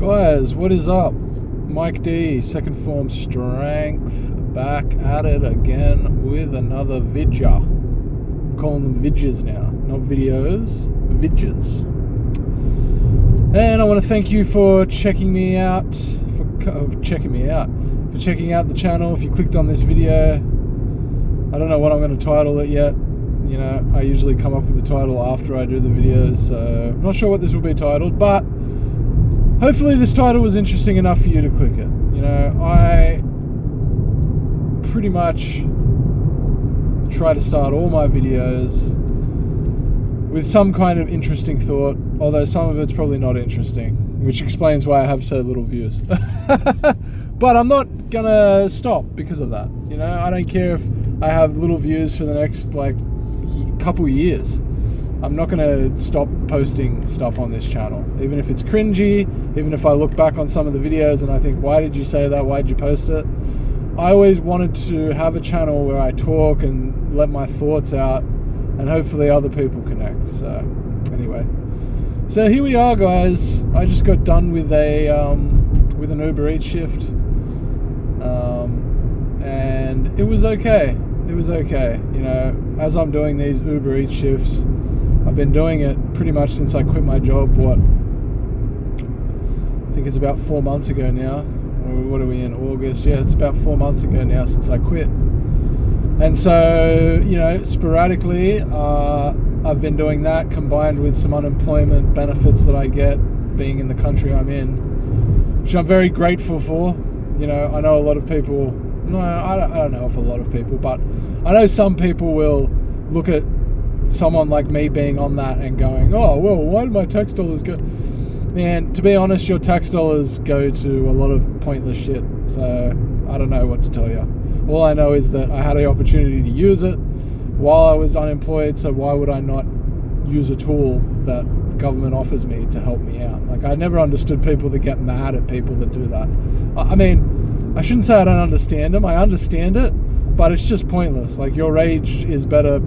Guys, what is up? Mike D, second form strength, back at it again with another vidya. I'm calling them vidjas now, not videos, vidjas. And I want to thank you for checking out the channel. If you clicked on this video, I don't know what I'm going to title it yet. You know, I usually come up with the title after I do the videos, so I'm not sure what this will be titled, but hopefully this title was interesting enough for you to click it. You know, I pretty much try to start all my videos with some kind of interesting thought, although some of it's probably not interesting, which explains why I have so little views. But I'm not gonna stop because of that. You know, I don't care if I have little views for the next couple years. I'm not gonna stop posting stuff on this channel, even if it's cringy, even if I look back on some of the videos and I think, why did you say that? Why did you post it? I always wanted to have a channel where I talk and let my thoughts out, and hopefully other people connect. So anyway, so here we are, guys. I just got done with an Uber Eats shift, and it was okay. It was okay. You know, as I'm doing these Uber Eats shifts, I've been doing it pretty much since I quit my job. I think it's about 4 months ago now. What are we in, August? Yeah, it's about 4 months ago now since I quit. And so, you know, sporadically, I've been doing that combined with some unemployment benefits that I get being in the country I'm in, which I'm very grateful for. You know, I know a lot of people, no, I don't know if a lot of people, but I know some people will look at someone like me being on that and going, oh, well, why did my tax dollars go? Man, to be honest, your tax dollars go to a lot of pointless shit, so I don't know what to tell you. All I know is that I had the opportunity to use it while I was unemployed, so why would I not use a tool that the government offers me to help me out? Like, I never understood people that get mad at people that do that. I mean, I shouldn't say I don't understand them. I understand it, but it's just pointless. Like, your rage is better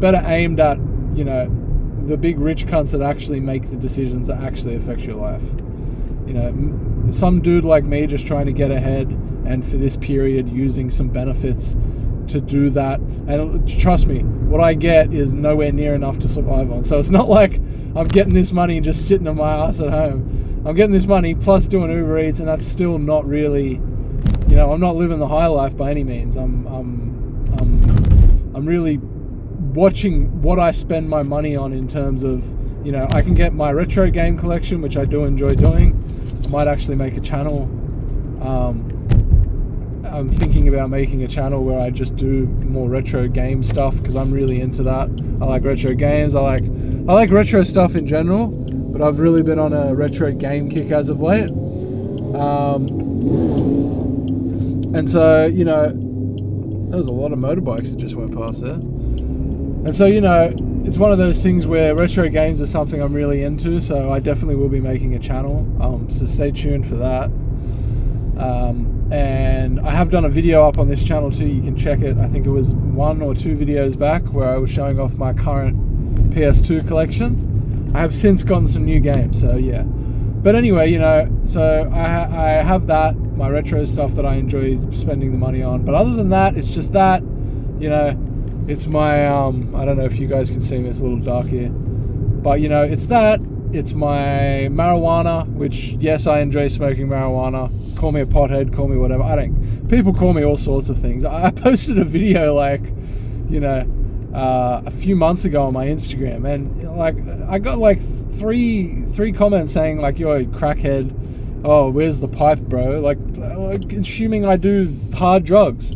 aimed at, you know, the big rich cunts that actually make the decisions that actually affect your life. You know, some dude like me just trying to get ahead, and for this period using some benefits to do that. And trust me, what I get is nowhere near enough to survive on. So it's not like I'm getting this money just sitting on my ass at home. I'm getting this money plus doing Uber Eats, and that's still not really, you know, I'm not living the high life by any means. I'm really watching what I spend my money on in terms of, you know, I can get my retro game collection, which I do enjoy doing. I might actually make a channel. I'm thinking about making a channel where I just do more retro game stuff, because I'm really into that. I like retro games. I like retro stuff in general, but I've really been on a retro game kick as of late. And so, you know, there was a lot of motorbikes that just went past there. And so, you know, it's one of those things where retro games are something I'm really into, so I definitely will be making a channel. So stay tuned for that. And I have done a video up on this channel too. You can check it. I think it was 1 or 2 videos back where I was showing off my current PS2 collection. I have since gotten some new games, so yeah. But anyway, you know, so I have that, my retro stuff that I enjoy spending the money on. But other than that, it's just that, you know, it's my, I don't know if you guys can see me, it's a little dark here. But, you know, it's that. It's my marijuana, which, yes, I enjoy smoking marijuana. Call me a pothead, call me whatever. People call me all sorts of things. I posted a video, like, you know, a few months ago on my Instagram, and, like, I got, like, three comments saying, like, yo, crackhead, oh, where's the pipe, bro? Like assuming I do hard drugs.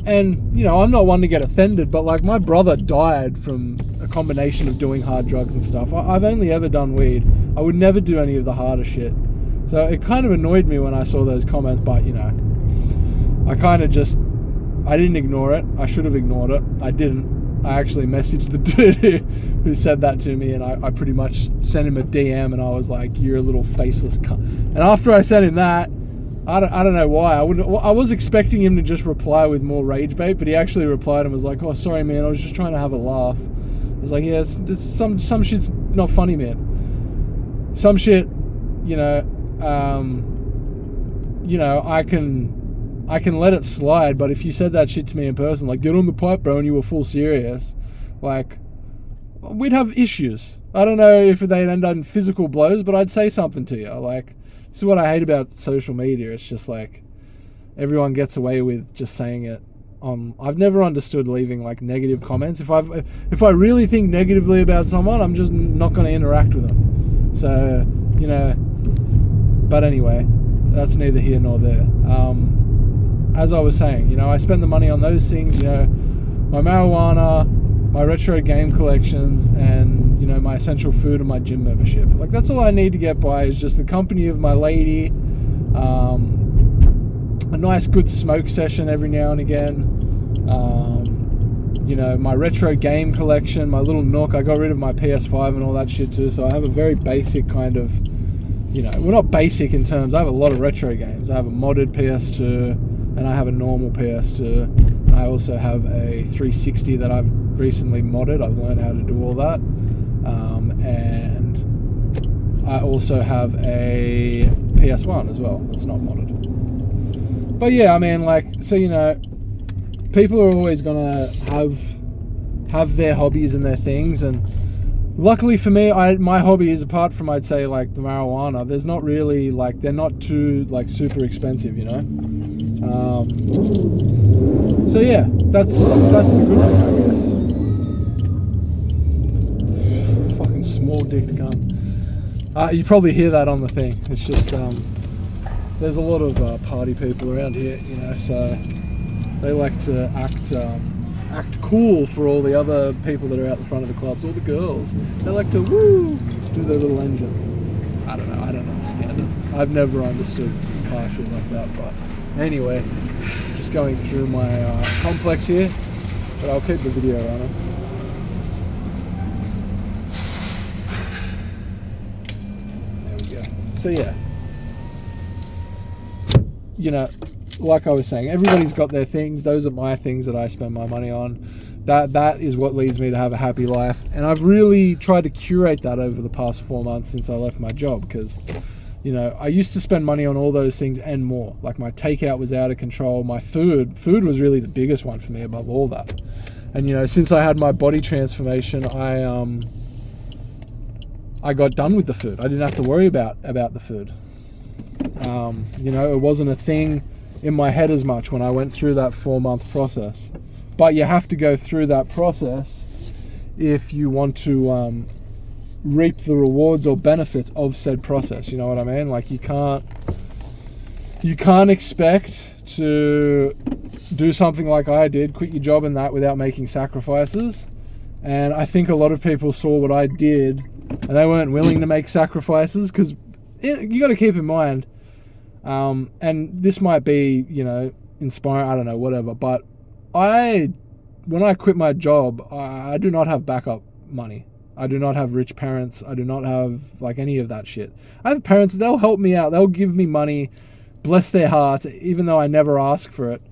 And, you know, I'm not one to get offended, but, like, my brother died from a combination of doing hard drugs and stuff. I've only ever done weed. I would never do any of the harder shit. So it kind of annoyed me when I saw those comments, but, you know, I didn't ignore it. I should have ignored it. I didn't. I actually messaged the dude who said that to me, and I pretty much sent him a DM, and I was like, you're a little faceless cunt. And after I sent him that, I don't know why. I was expecting him to just reply with more rage bait, but he actually replied and was like, oh, sorry, man, I was just trying to have a laugh. I was like, yeah, some shit's not funny, man. Some shit, you know, you know, I can let it slide. But if you said that shit to me in person, like, get on the pipe, bro, and you were full serious, like, we'd have issues. I don't know if they'd end up in physical blows, but I'd say something to you. Like, this is what I hate about social media. It's just like everyone gets away with just saying it. I've never understood leaving like negative comments. If I really think negatively about someone, I'm just not going to interact with them. So, you know, but anyway, that's neither here nor there. As I was saying, you know, I spend the money on those things, you know, my marijuana, my retro game collections, and, you know, my essential food and my gym membership. Like, that's all I need to get by, is just the company of my lady, a nice good smoke session every now and again, you know, my retro game collection, my little nook. I got rid of my PS5 and all that shit too, so I have a very basic kind of, you know, well, not basic in terms, I have a lot of retro games. I have a modded PS2, and I have a normal PS2. I also have a 360 that I've recently modded. I've learned how to do all that. And I also have a PS1 as well. It's not modded. But yeah, I mean, like, so, you know, people are always gonna have their hobbies and their things, and luckily for me, my hobby is, apart from, I'd say, like the marijuana, there's not really, like, they're not too like super expensive, you know. So yeah, that's the good thing, I guess. Fucking small dick cunt. You probably hear that on the thing. It's just there's a lot of party people around here, you know, so they like to act cool for all the other people that are out the front of the clubs, all the girls. They like to do their little engine. I don't know, I don't understand it. I've never understood car shit like that, but anyway, just going through my complex here, but I'll keep the video running. There we go. So yeah, you know, like I was saying, everybody's got their things. Those are my things that I spend my money on. That is what leads me to have a happy life. And I've really tried to curate that over the past 4 months since I left my job, because, you know, I used to spend money on all those things and more. Like, my takeout was out of control. My food was really the biggest one for me above all that. And, you know, since I had my body transformation, I got done with the food. I didn't have to worry about the food. You know, it wasn't a thing in my head as much when I went through that 4-month process. But you have to go through that process if you want to reap the rewards or benefits of said process. You know what I mean? Like, you can't expect to do something like I did, quit your job and that, without making sacrifices. And I think a lot of people saw what I did and they weren't willing to make sacrifices, because you got to keep in mind, and this might be, you know, inspiring, I don't know, whatever, but when I quit my job, I do not have backup money. I do not have rich parents. I do not have, like, any of that shit. I have parents, they'll help me out. They'll give me money, bless their heart, even though I never ask for it.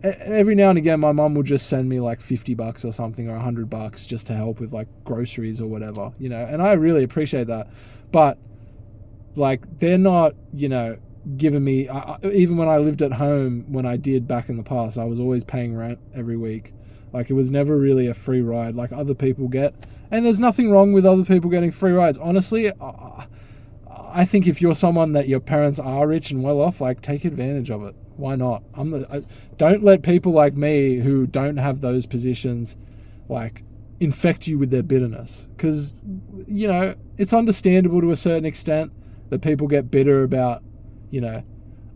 Every now and again, my mum will just send me like $50 or something, or $100 just to help with like groceries or whatever, you know, and I really appreciate that. But, like, they're not, you know, giving me, even when I lived at home, when I did back in the past, I was always paying rent every week. Like, it was never really a free ride like other people get. And there's nothing wrong with other people getting free rides. Honestly, I think if you're someone that your parents are rich and well off, like, take advantage of it. Why not? Don't let people like me who don't have those positions, like, infect you with their bitterness. Because, you know, it's understandable to a certain extent that people get bitter about, you know,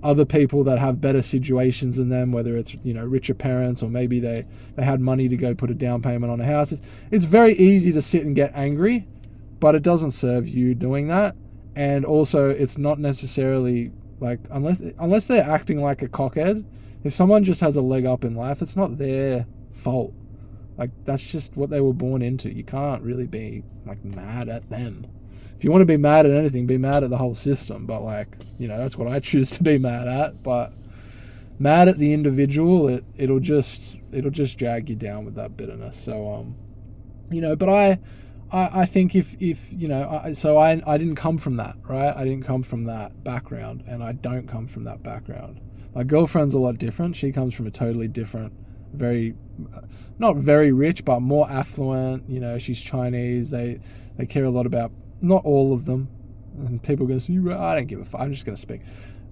other people that have better situations than them, whether it's, you know, richer parents, or maybe they had money to go put a down payment on a house. It's very easy to sit and get angry, but it doesn't serve you doing that. And also, it's not necessarily, like, unless they're acting like a cockhead, if someone just has a leg up in life, it's not their fault. Like, that's just what they were born into. You can't really be, like, mad at them. If you want to be mad at anything, be mad at the whole system. But, like, you know, that's what I choose to be mad at. But mad at the individual, it'll just drag you down with that bitterness. So, you know, but I I think if you know, I didn't come from that, right? I didn't come from that background, and I don't come from that background. My girlfriend's a lot different. She comes from a totally different, not very rich, but more affluent. You know, she's Chinese. They care a lot about, not all of them. And people are going to say, I don't give a fuck. I'm just going to speak.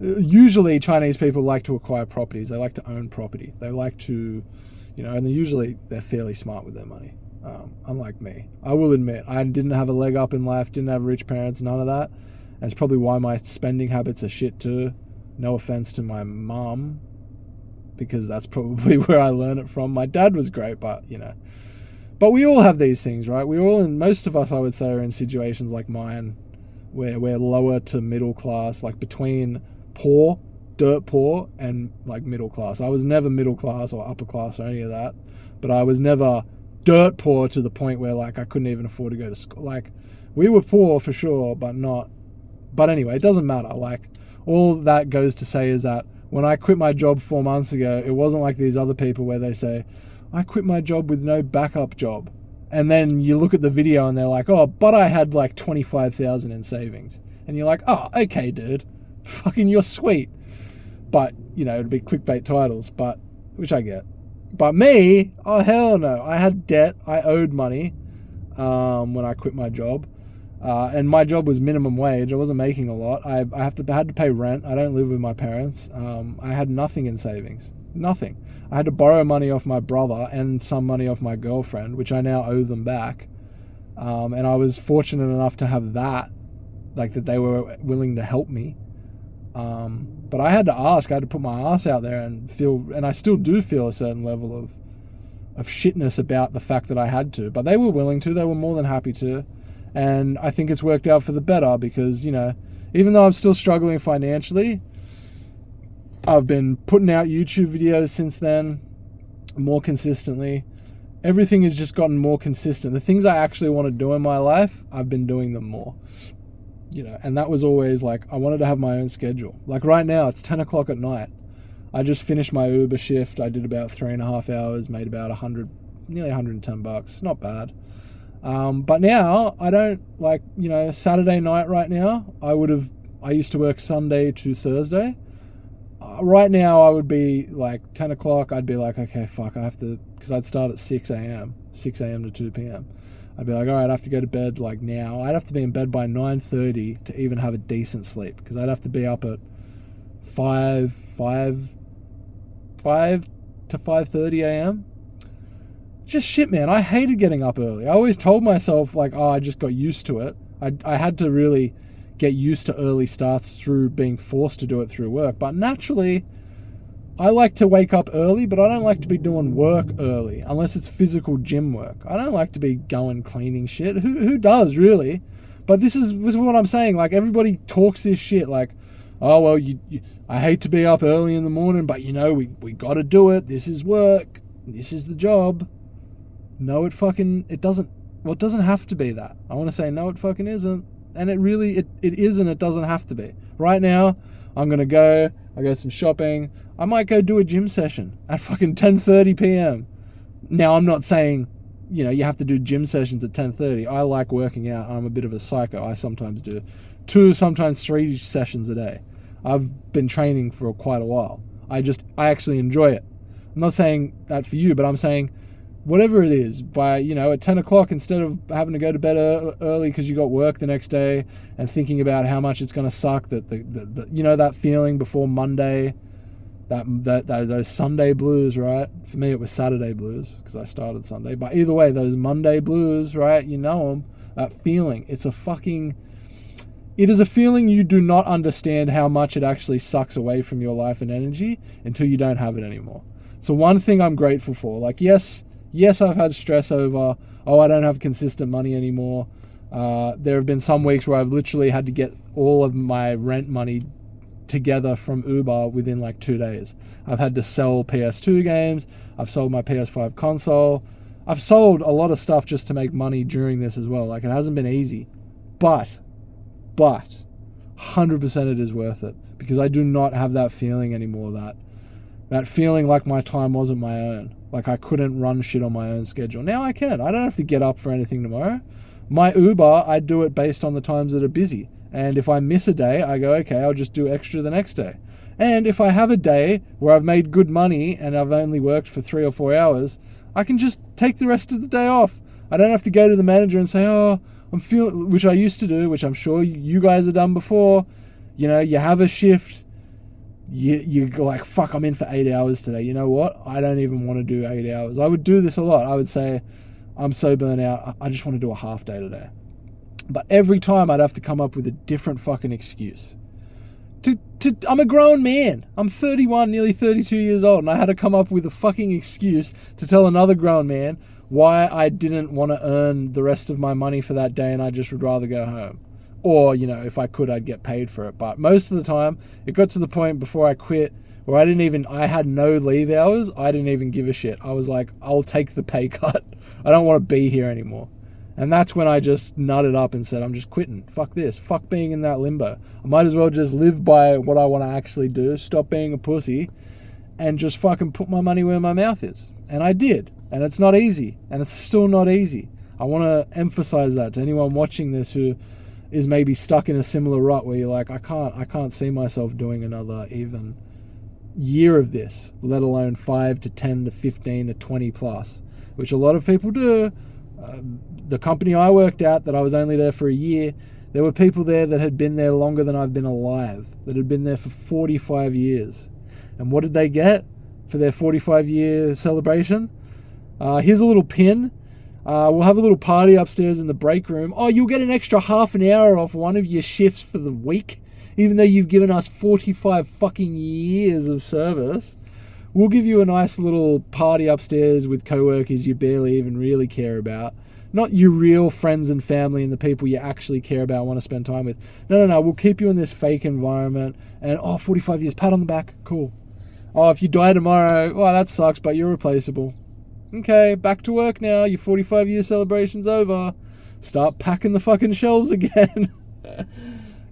Usually Chinese people like to acquire properties. They like to own property. They like to, you know, and they're fairly smart with their money. Unlike me, I will admit, I didn't have a leg up in life, didn't have rich parents, none of that. And it's probably why my spending habits are shit too. No offense to my mum, because that's probably where I learned it from. My dad was great, but you know, but we all have these things, right? Most of us, I would say, are in situations like mine, where we're lower to middle class, like between poor, dirt poor, and like middle class. I was never middle class or upper class or any of that, but I was never dirt poor to the point where like I couldn't even afford to go to school. Like, we were poor for sure, but anyway, it doesn't matter. Like, all that goes to say is that when I quit my job 4 months ago, it wasn't like these other people where they say, I quit my job with no backup job. And then you look at the video and they're like, oh, but I had like 25,000 in savings. And you're like, oh, okay, dude, fucking you're sweet. But, you know, it'd be clickbait titles, which I get. But me, oh hell no. I had debt. I owed money when I quit my job. And my job was minimum wage. I wasn't making a lot. I had to pay rent. I don't live with my parents. I had nothing in savings. Nothing. I had to borrow money off my brother and some money off my girlfriend, which I now owe them back. And I was fortunate enough to have that, like that they were willing to help me. But I had to ask, I had to put my ass out there and I still do feel a certain level of shitness about the fact that I had to, but they were willing to, they were more than happy to. And I think it's worked out for the better because, you know, even though I'm still struggling financially, I've been putting out YouTube videos since then more consistently. Everything has just gotten more consistent. The things I actually want to do in my life, I've been doing them more. You know, and that was always like, I wanted to have my own schedule. Like right now, it's 10 o'clock at night. I just finished my Uber shift. I did about 3.5 hours, made about nearly $110. Not bad. But now I don't, like, you know, Saturday night right now, I used to work Sunday to Thursday. Right now I would be like 10 o'clock. I'd be like, okay, fuck, I have to, because I'd start at 6 a.m. to 2 p.m. I'd be like, all right, I have to go to bed like now. I'd have to be in bed by 9:30 to even have a decent sleep, because I'd have to be up at 5 to 5:30 a.m. Just shit, man. I hated getting up early. I always told myself like, oh, I just got used to it. I had to really get used to early starts through being forced to do it through work. But naturally, I like to wake up early, but I don't like to be doing work early unless it's physical gym work. I don't like to be going cleaning shit. Who does, really? But this is what I'm saying. Like, everybody talks this shit like, oh, well, I hate to be up early in the morning, but, you know, we got to do it. This is work. This is the job. No, it doesn't. Well, it doesn't have to be that. I want to say, no, it fucking isn't. And it is, and it doesn't have to be. Right now, I'm going to go some shopping. I might go do a gym session at fucking 10:30 p.m. Now, I'm not saying, you know, you have to do gym sessions at 10:30. I like working out. I'm a bit of a psycho. I sometimes do 2, sometimes 3 sessions a day. I've been training for quite a while. I actually enjoy it. I'm not saying that for you, but I'm saying whatever it is, by, you know, at 10 o'clock, instead of having to go to bed early because you got work the next day and thinking about how much it's going to suck, that the you know, that feeling before Monday, those Sunday blues, right? For me, it was Saturday blues because I started Sunday. But either way, those Monday blues, right? You know them. That feeling. It is a feeling you do not understand how much it actually sucks away from your life and energy until you don't have it anymore. So one thing I'm grateful for, like, yes, I've had stress over, I don't have consistent money anymore. There have been some weeks where I've literally had to get all of my rent money together from Uber within like 2 days. I've had to sell PS2 games. I've sold my PS5 console. I've sold a lot of stuff just to make money during this as well. Like, it hasn't been easy, but 100% it is worth it, because I do not have that feeling anymore, that feeling like my time wasn't my own. Like, I couldn't run shit on my own schedule. Now I can. I don't have to get up for anything tomorrow. My Uber, I do it based on the times that are busy. And if I miss a day, I go, okay, I'll just do extra the next day. And if I have a day where I've made good money and I've only worked for 3 or 4 hours, I can just take the rest of the day off. I don't have to go to the manager and say, oh, I'm feeling, which I used to do, which I'm sure you guys have done before. You know, you have a shift, you go like, fuck, I'm in for 8 hours today. You know what? I don't even want to do 8 hours. I would do this a lot. I would say, I'm so burnt out, I just want to do a half day today. But every time I'd have to come up with a different fucking excuse. I'm a grown man. I'm 31, nearly 32 years old, and I had to come up with a fucking excuse to tell another grown man why I didn't want to earn the rest of my money for that day and I just would rather go home. Or, you know, if I could, I'd get paid for it. But most of the time, it got to the point before I quit where I had no leave hours. I didn't even give a shit. I was like, I'll take the pay cut. I don't want to be here anymore. And that's when I just nutted up and said, I'm just quitting. Fuck this. Fuck being in that limbo. I might as well just live by what I want to actually do, stop being a pussy, and just fucking put my money where my mouth is. And I did. And it's not easy. And it's still not easy. I want to emphasize that to anyone watching this who is maybe stuck in a similar rut where you're like, I can't see myself doing another even year of this, let alone 5 to 10 to 15 to 20 plus, which a lot of people do. The company I worked at, that I was only there for a year, there were people there that had been there longer than I've been alive, that had been there for 45 years. And what did they get for their 45-year celebration? Here's a little pin. We'll have a little party upstairs in the break room. Oh, you'll get an extra half an hour off one of your shifts for the week, even though you've given us 45 fucking years of service. We'll give you a nice little party upstairs with co-workers you barely even really care about. Not your real friends and family and the people you actually care about and want to spend time with. No. We'll keep you in this fake environment. And, 45 years, pat on the back. Cool. Oh, if you die tomorrow, that sucks, but you're replaceable. Okay, back to work now. Your 45-year celebration's over. Start packing the fucking shelves again.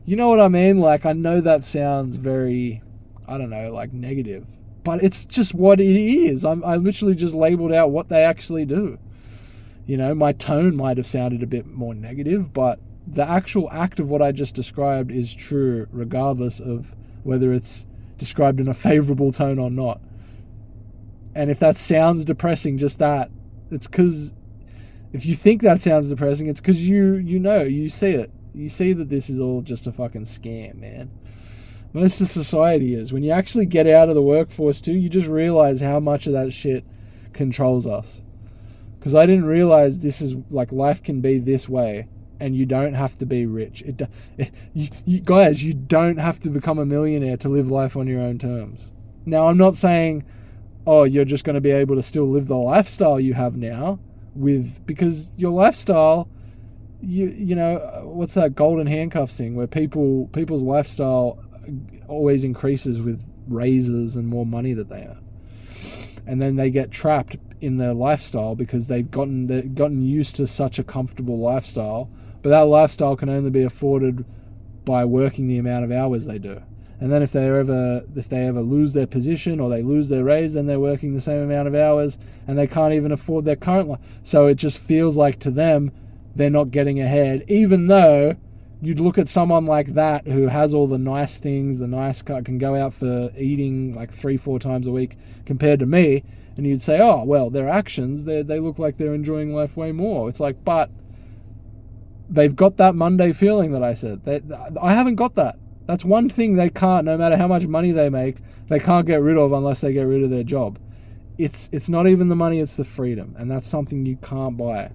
You know what I mean? Like, I know that sounds very, I don't know, like negative. But it's just what it is. I literally just labeled out what they actually do. You know, my tone might have sounded a bit more negative, but the actual act of what I just described is true, regardless of whether it's described in a favorable tone or not. And if that sounds depressing, just that, it's because if you think that sounds depressing, it's because you see it. You see that this is all just a fucking scam, man. Most of society is. When you actually get out of the workforce too, you just realize how much of that shit controls us. Because I didn't realize this is, like, life can be this way, and you don't have to be rich. Guys, you don't have to become a millionaire to live life on your own terms. Now, I'm not saying, you're just going to be able to still live the lifestyle you have now, because your lifestyle, you know, what's that golden handcuffs thing where people's lifestyle always increases with raises and more money that they earn, and then they get trapped in their lifestyle because they've gotten used to such a comfortable lifestyle, but that lifestyle can only be afforded by working the amount of hours they do. And then if they ever lose their position or they lose their raise, then they're working the same amount of hours and they can't even afford their current life. So it just feels like to them they're not getting ahead, even though you'd look at someone like that who has all the nice things, the nice car, can go out for eating like 3-4 times a week compared to me, and you'd say, oh, well, their actions, they look like they're enjoying life way more. It's like, but they've got that Monday feeling that I said. I haven't got that. That's one thing they can't, no matter how much money they make, they can't get rid of unless they get rid of their job. It's not even the money, it's the freedom, and that's something you can't buy.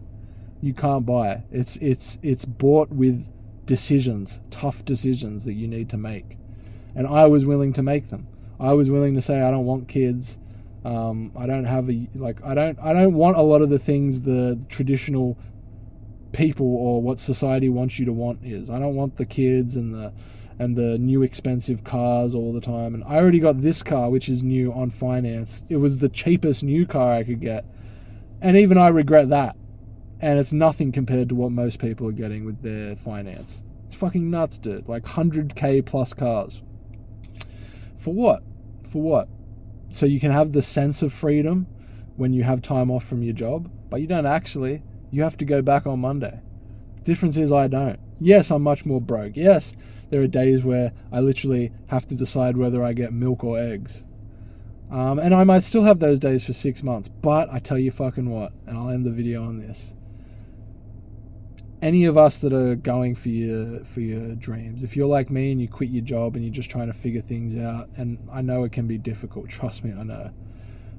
You can't buy. It's bought with decisions, tough decisions that you need to make. And I was willing to make them. I was willing to say I don't want kids. I don't want a lot of the things the traditional people or what society wants you to want is. I don't want the kids and the new expensive cars all the time. And I already got this car, which is new, on finance. It was the cheapest new car I could get. And even I regret that. And it's nothing compared to what most people are getting with their finance. It's fucking nuts, dude. Like 100k plus cars. For what? For what? So you can have the sense of freedom when you have time off from your job, but you don't actually. You have to go back on Monday. Difference is I don't. Yes, I'm much more broke. Yes, there are days where I literally have to decide whether I get milk or eggs. And I might still have those days for 6 months. But I tell you fucking what, and I'll end the video on this. Any of us that are going for your dreams, if you're like me and you quit your job and you're just trying to figure things out, and I know it can be difficult, trust me, I know.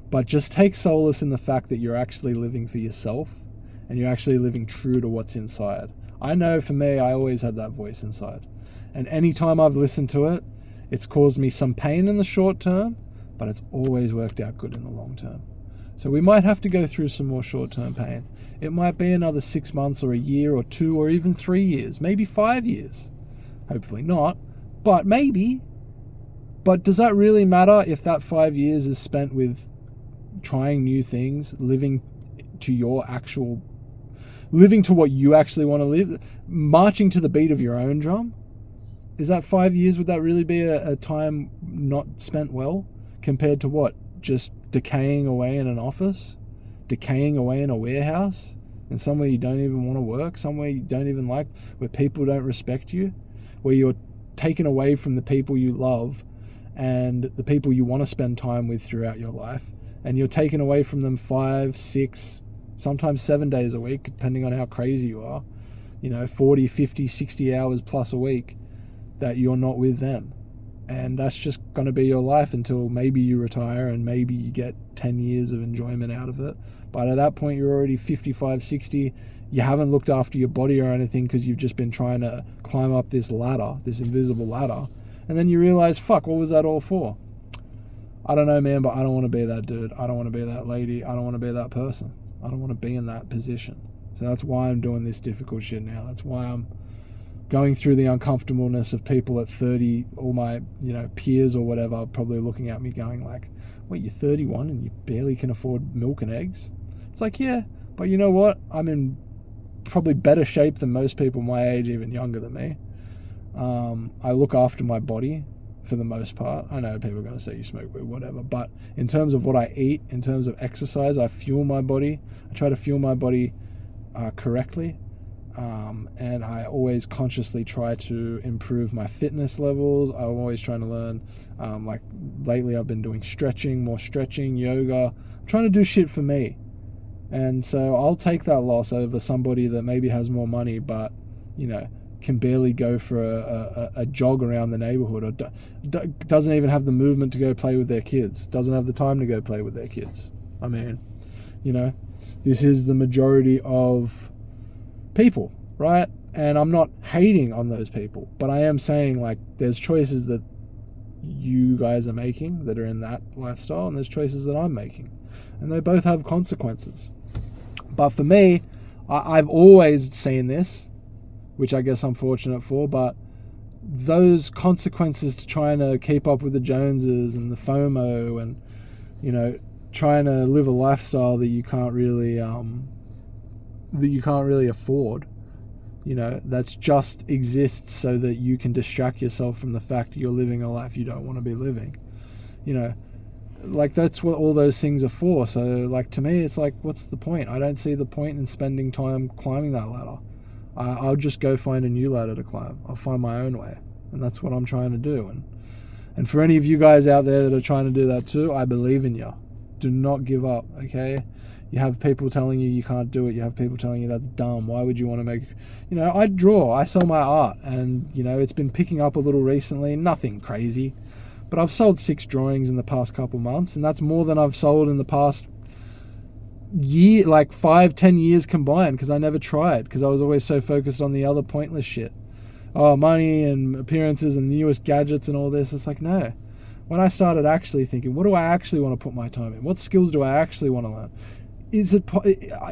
But just take solace in the fact that you're actually living for yourself and you're actually living true to what's inside. I know for me, I always had that voice inside. And anytime I've listened to it, it's caused me some pain in the short term, but it's always worked out good in the long term. So we might have to go through some more short-term pain. It might be another 6 months or a year or 2 or even 3 years, maybe 5 years. Hopefully not, but maybe. But does that really matter if that 5 years is spent with trying new things, living to what you actually want to live, marching to the beat of your own drum? Is that 5 years, would that really be a time not spent well compared to what? Just decaying away in an office, decaying away in a warehouse, and somewhere you don't even want to work, somewhere you don't even like, where people don't respect you, where you're taken away from the people you love and the people you want to spend time with throughout your life, and you're taken away from them 5, 6, sometimes 7 days a week, depending on how crazy you are, 40, 50, 60 hours plus a week that you're not with them. And that's just going to be your life until maybe you retire and maybe you get 10 years of enjoyment out of it. But at that point, you're already 55, 60. You haven't looked after your body or anything because you've just been trying to climb up this ladder, this invisible ladder. And then you realize, fuck, what was that all for? I don't know, man, but I don't want to be that dude. I don't want to be that lady. I don't want to be that person. I don't want to be in that position. So that's why I'm doing this difficult shit now. That's why I'm going through the uncomfortableness of people at 30, all my, peers or whatever, probably looking at me going like, wait, you're 31 and you barely can afford milk and eggs? It's like, yeah, but you know what? I'm in probably better shape than most people my age, even younger than me. I look after my body for the most part. I know people are going to say you smoke weed, whatever, but in terms of what I eat, in terms of exercise, I fuel my body. I try to fuel my body correctly. And I always consciously try to improve my fitness levels. I'm always trying to learn, like lately I've been doing more stretching, yoga. I'm trying to do shit for me. And so I'll take that loss over somebody that maybe has more money, but, can barely go for a jog around the neighborhood, or doesn't even have the movement to go play with their kids, doesn't have the time to go play with their kids. I mean, this is the majority of people, right? And I'm not hating on those people, but I am saying, like, there's choices that you guys are making that are in that lifestyle, and there's choices that I'm making, and they both have consequences. But for me, I've always seen this, which I guess I'm fortunate for, but those consequences to trying to keep up with the Joneses and the FOMO and, trying to live a lifestyle that you can't really afford, that's just exists so that you can distract yourself from the fact you're living a life you don't want to be living. Like, that's what all those things are for. So, like, to me, it's like, what's the point? I don't see the point in spending time climbing that ladder. I'll just go find a new ladder to climb. I'll find my own way, and that's what I'm trying to do. And for any of you guys out there that are trying to do that too, I believe in you. Do not give up, okay? You have people telling you can't do it. You have people telling you that's dumb. Why would you want to make... I draw. I sell my art. And, it's been picking up a little recently. Nothing crazy. But I've sold 6 drawings in the past couple months. And that's more than I've sold in the past year, like 5-10 years combined. Because I never tried. Because I was always so focused on the other pointless shit. Oh, money and appearances and newest gadgets and all this. It's like, no. When I started actually thinking, what do I actually want to put my time in? What skills do I actually want to learn?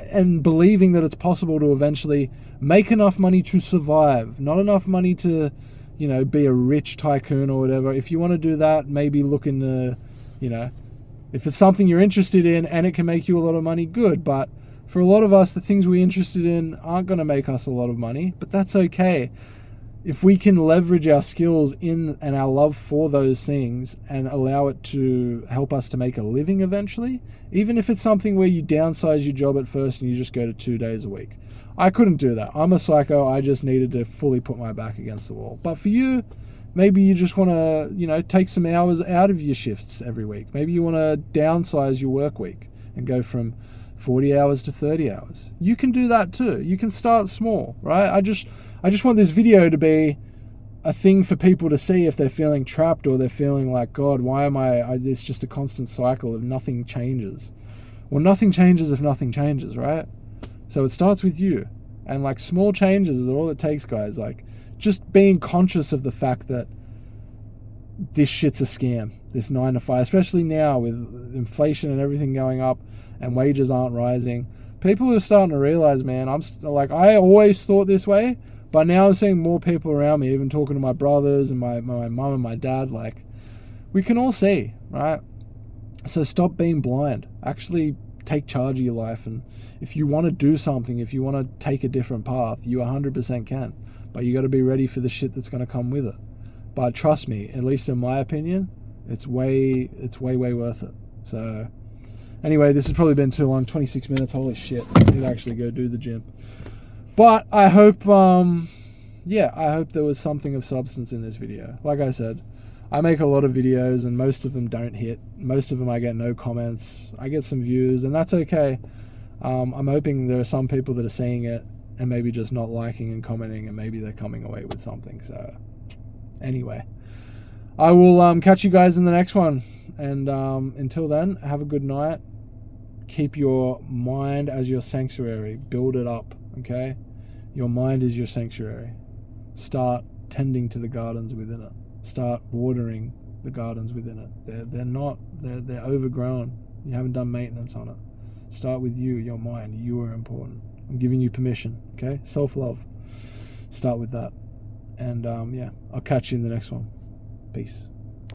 And believing that it's possible to eventually make enough money to survive, not enough money to, be a rich tycoon or whatever. If you want to do that, maybe look into, if it's something you're interested in and it can make you a lot of money, good. But for a lot of us, the things we're interested in aren't going to make us a lot of money, but that's okay. if we can leverage our skills in and our love for those things and allow it to help us to make a living eventually, even if it's something where you downsize your job at first and you just go to 2 days a week. I couldn't do that. I'm a psycho. I just needed to fully put my back against the wall. But for you, maybe you just want to, take some hours out of your shifts every week. Maybe you want to downsize your work week and go from 40 hours to 30 hours. You can do that too. You can start small, right? I just want this video to be a thing for people to see if they're feeling trapped or they're feeling like, God, why am it's just a constant cycle of nothing changes. Well, nothing changes if nothing changes, right? So it starts with you. And like small changes is all it takes, guys. Like just being conscious of the fact that this shit's a scam, this 9 to 5, especially now with inflation and everything going up and wages aren't rising. People are starting to realize, man, I always thought this way, but now I'm seeing more people around me, even talking to my brothers and my mum and my dad, like, we can all see, right? So stop being blind. Actually take charge of your life. And if you want to do something, if you want to take a different path, you 100% can. But you got to be ready for the shit that's going to come with it. But trust me, at least in my opinion, it's way worth it. So anyway, this has probably been too long, 26 minutes. Holy shit, I need to actually go do the gym. But I hope, I hope there was something of substance in this video. Like I said, I make a lot of videos and most of them don't hit. Most of them I get no comments. I get some views and that's okay. I'm hoping there are some people that are seeing it and maybe just not liking and commenting, and maybe they're coming away with something. So anyway, I will catch you guys in the next one. And until then, have a good night. Keep your mind as your sanctuary. Build it up, okay? Your mind is your sanctuary. Start tending to the gardens within it. Start watering the gardens within it. They're overgrown. You haven't done maintenance on it. Start with you, your mind. You are important. I'm giving you permission, okay? Self-love. Start with that. And I'll catch you in the next one. Peace.